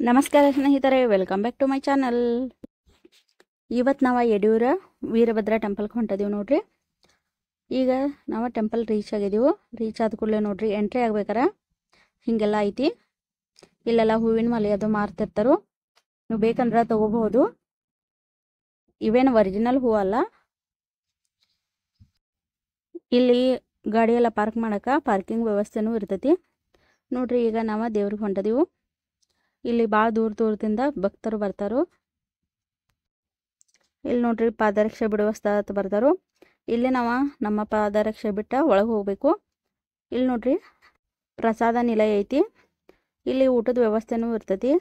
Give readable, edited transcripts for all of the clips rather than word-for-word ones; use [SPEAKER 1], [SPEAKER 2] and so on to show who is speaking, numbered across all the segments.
[SPEAKER 1] ನಮಸ್ಕಾರ ಸ್ನೇಹಿತರೆ, welcome back to my channel. ಇವತ್ತು ನಾವು ಯಡಿಯೂರ ವೀರಭದ್ರ ಟೆಂಪಲ್ಗೆ ಹೊಂಟಿದ್ದೀವಿ ನೋಡ್ರಿ. ಈಗ ನಾವು ಟೆಂಪಲ್ ರೀಚ್ ಆಗಿದ್ದೀವಿ. ರೀಚ್ ಆದ ಕೂಡಲೇ ನೋಡ್ರಿ, ಎಂಟ್ರಿ ಆಗ್ಬೇಕಾರ ಹೀಗೆಲ್ಲ ಐತಿ. ಇಲ್ಲೆಲ್ಲ ಹೂವಿನ ಮಾಲೆ ಅದು ಮಾರ್ತಿರ್ತಾರು. ನೀವು ಬೇಕಂದ್ರೆ ತಗೋಬಹುದು. ಇವೇನು ಒರಿಜಿನಲ್ ಹೂ ಅಲ್ಲ. ಇಲ್ಲಿ ಗಾಡಿ ಎಲ್ಲ ಪಾರ್ಕ್ ಮಾಡಕ್ಕೆ ಪಾರ್ಕಿಂಗ್ ವ್ಯವಸ್ಥೆನೂ ಇರ್ತೈತಿ ನೋಡ್ರಿ. ಈಗ ನಾವು ದೇವ್ರಿಗೆ ಹೊಂಟಿದ್ದೀವಿ. ಇಲ್ಲಿ ಭಾಳ ದೂರದಿಂದ ಭಕ್ತರು ಬರ್ತಾರು. ಇಲ್ಲಿ ನೋಡ್ರಿ, ಪಾದರಕ್ಷೆ ಬಿಡುವ ಸ್ಥಳ ಬರ್ತಾರು. ಇಲ್ಲಿ ನಾವು ನಮ್ಮ ಪಾದರಕ್ಷೆ ಬಿಟ್ಟ ಒಳಗೆ ಹೋಗ್ಬೇಕು. ಇಲ್ಲಿ ನೋಡ್ರಿ, ಪ್ರಸಾದ ನಿಲಯ ಐತಿ. ಇಲ್ಲಿ ಊಟದ ವ್ಯವಸ್ಥೆನೂ ಇರ್ತೈತಿ.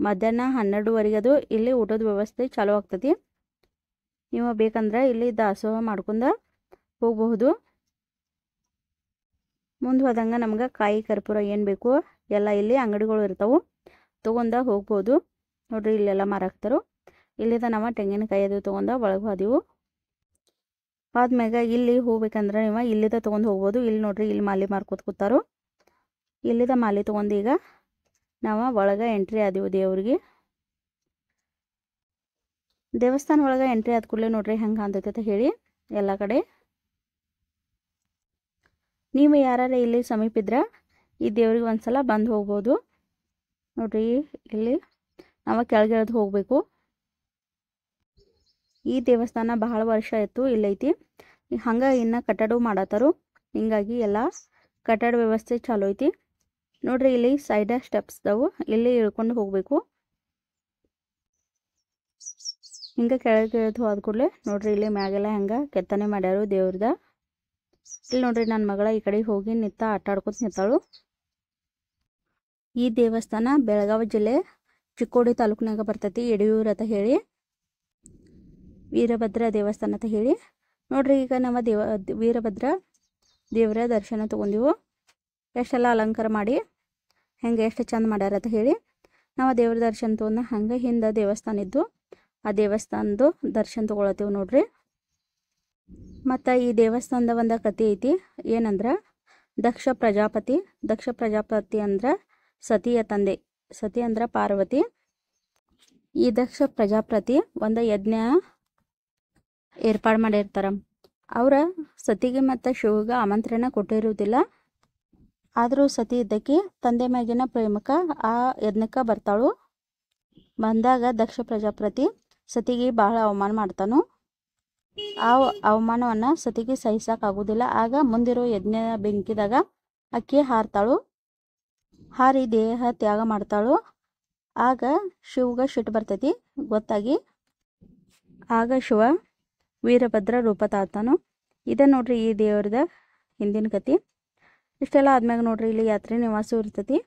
[SPEAKER 1] ಮಧ್ಯಾಹ್ನ 12:30 ಅದು ಇಲ್ಲಿ ಊಟದ ವ್ಯವಸ್ಥೆ ಚಾಲೂ ಆಗ್ತೈತಿ. ನೀವು ಬೇಕಂದ್ರೆ ಇಲ್ಲಿ ದಾಸೋಹ ಮಾಡ್ಕೊಂಡ ಹೋಗಬಹುದು. ಮುಂದೆ ಹೋದಂಗೆ ನಮ್ಗೆ ಕಾಯಿ ಕರ್ಪೂರ ಏನು ಬೇಕು ಎಲ್ಲ ಇಲ್ಲಿ ಅಂಗಡಿಗಳು ಇರ್ತಾವೆ, ತೊಗೊಂಡ ಹೋಗ್ಬೋದು. ನೋಡ್ರಿ, ಇಲ್ಲೆಲ್ಲ ಮಾರಾಕ್ತಾರು. ಇಲ್ಲಿದ ನಾವು ತೆಂಗಿನಕಾಯಿ ಅದು ತೊಗೊಂಡ ಒಳಗೆ ಹೋದೆವು. ಆದ್ಮ್ಯಾಗ ಇಲ್ಲಿ ಹೋಗ್ಬೇಕಂದ್ರೆ ನೀವು ಇಲ್ಲಿದ ತೊಗೊಂಡು ಹೋಗ್ಬೋದು. ಇಲ್ಲಿ ನೋಡ್ರಿ, ಇಲ್ಲಿ ಮಾಲೆ ಮಾರ್ಕೋತ ಕೂತಾರು. ಇಲ್ಲಿದ ಮಾಲೆ ತೊಗೊಂಡು ಈಗ ನಾವು ಒಳಗೆ ಎಂಟ್ರಿ ಆದೆವು ದೇವ್ರಿಗೆ. ದೇವಸ್ಥಾನ ಒಳಗೆ ಎಂಟ್ರಿ ಆದ ಕೂಡಲೇ ನೋಡ್ರಿ ಹೆಂಗೆ ಕಾಣ್ತೈತೆ ಅಂತ ಹೇಳಿ ಎಲ್ಲ ಕಡೆ. ನೀವು ಯಾರು ಇಲ್ಲಿ ಸಮೀಪಿದ್ರೆ ಈ ದೇವ್ರಿಗೆ ಒಂದ್ಸಲ ಬಂದು ಹೋಗ್ಬೋದು. ನೋಡ್ರಿ, ಇಲ್ಲಿ ನಾವು ಕೆಳಗೆ ಇಳಿದು ಹೋಗಬೇಕು. ಈ ದೇವಸ್ಥಾನ ಬಹಳ ವರ್ಷ ಆಯಿತು ಇಲ್ಲೈತಿ. ಹಂಗೆ ಇನ್ನು ಕಟ್ಟಡ ಮಾಡತ್ತಾರು. ಹಿಂಗಾಗಿ ಎಲ್ಲ ಕಟ್ಟಡ ವ್ಯವಸ್ಥೆ ಚಾಲೂ ಐತಿ. ನೋಡ್ರಿ, ಇಲ್ಲಿ ಸೈಡ ಸ್ಟೆಪ್ಸ್ ಅದಾವು. ಇಲ್ಲಿ ಇಳ್ಕೊಂಡು ಹೋಗಬೇಕು. ಹಿಂಗೆ ಕೆಳಗೆ ಇಳಿದು ಹೋದ ಕೂಡಲೇ ನೋಡ್ರಿ, ಇಲ್ಲಿ ಮ್ಯಾಗೆಲ್ಲ ಹೆಂಗೆ ಕೆತ್ತನೆ ಮಾಡ್ಯಾರು ದೇವ್ರದ. ಇಲ್ಲಿ ನೋಡ್ರಿ, ನನ್ನ ಮಗಳ ಈ ಕಡೆ ಹೋಗಿ ನಿಂತ ಆಟ ಆಡ್ಕೊತ ನಿಂತಾಳು. ಈ ದೇವಸ್ಥಾನ ಬೆಳಗಾವಿ ಜಿಲ್ಲೆ ಚಿಕ್ಕೋಡಿ ತಾಲೂಕಿನಾಗ ಬರ್ತೈತಿ. ಯಡಿಯೂರು ಅಂತ ಹೇಳಿ, ವೀರಭದ್ರ ದೇವಸ್ಥಾನ ಅಂತ ಹೇಳಿ. ನೋಡ್ರಿ, ಈಗ ನಮ್ಮ ವೀರಭದ್ರ ದೇವರ ದರ್ಶನ ತೊಗೊಂಡಿವು. ಎಷ್ಟೆಲ್ಲ ಅಲಂಕಾರ ಮಾಡಿ ಹೆಂಗೆ ಎಷ್ಟು ಚಂದ ಮಾಡ್ಯಾರ ಅಂತ ಹೇಳಿ ನಾವು ದೇವ್ರ ದರ್ಶನ ತೊಗೊಂಡ ಹಂಗೆ ಹಿಂದೆ ದೇವಸ್ಥಾನ ಇದ್ದು ಆ ದೇವಸ್ಥಾನದ್ದು ದರ್ಶನ ತೊಗೊಳತ್ತೀವಿ ನೋಡ್ರಿ. ಮತ್ತು ಈ ದೇವಸ್ಥಾನದ ಒಂದು ಕಥೆ ಐತಿ. ಏನಂದ್ರೆ, ದಕ್ಷ ಪ್ರಜಾಪತಿ ಅಂದ್ರೆ ಸತಿಯ ತಂದೆ. ಸತಿ ಅಂದ್ರೆ ಪಾರ್ವತಿ. ಈ ದಕ್ಷ ಪ್ರಜಾಪತಿ ಒಂದು ಯಜ್ಞ ಏರ್ಪಾಡು ಮಾಡಿರ್ತಾರ. ಅವರ ಸತಿಗೆ ಮತ್ತು ಶಿವಗೆ ಆಮಂತ್ರಣ ಕೊಟ್ಟಿರುವುದಿಲ್ಲ. ಆದರೂ ಸತಿ ಇದ್ದಕ್ಕೆ ತಂದೆ ಮ್ಯಾಗಿನ ಪ್ರೇಮಕ್ಕೆ ಆ ಯಜ್ಞಕ್ಕೆ ಬರ್ತಾಳು. ಬಂದಾಗ ದಕ್ಷ ಪ್ರಜಾಪತಿ ಸತಿಗೆ ಭಾಳ ಅವಮಾನ ಮಾಡ್ತಾನು. ಆ ಅವಮಾನವನ್ನು ಸತಿಗೆ ಸಹಿಸೋಕ್ಕಾಗೋದಿಲ್ಲ. ಆಗ ಮುಂದಿರೋ ಯಜ್ಞ ಬೆಂಕಿದಾಗ ಅಕ್ಕಿ ಹಾರ್ತಾಳು. ಹಾರಿ ದೇಹ ತ್ಯಾಗ ಮಾಡ್ತಾಳು. ಆಗ ಶಿವಗೆ ಸಿಟ್ಟು ಬರ್ತೈತಿ ಗೊತ್ತಾಗಿ. ಆಗ ಶಿವ ವೀರಭದ್ರ ರೂಪ ತಾಳ್ತಾನು. ಇದೇ ನೋಡ್ರಿ ಈ ದೇವ್ರದ ಹಿಂದಿನ ಕತೆ. ಇಷ್ಟೆಲ್ಲ ಆದ್ಮ್ಯಾಗ ನೋಡ್ರಿ, ಇಲ್ಲಿ ಯಾತ್ರಿ ನಿವಾಸ ಇರ್ತೈತಿ.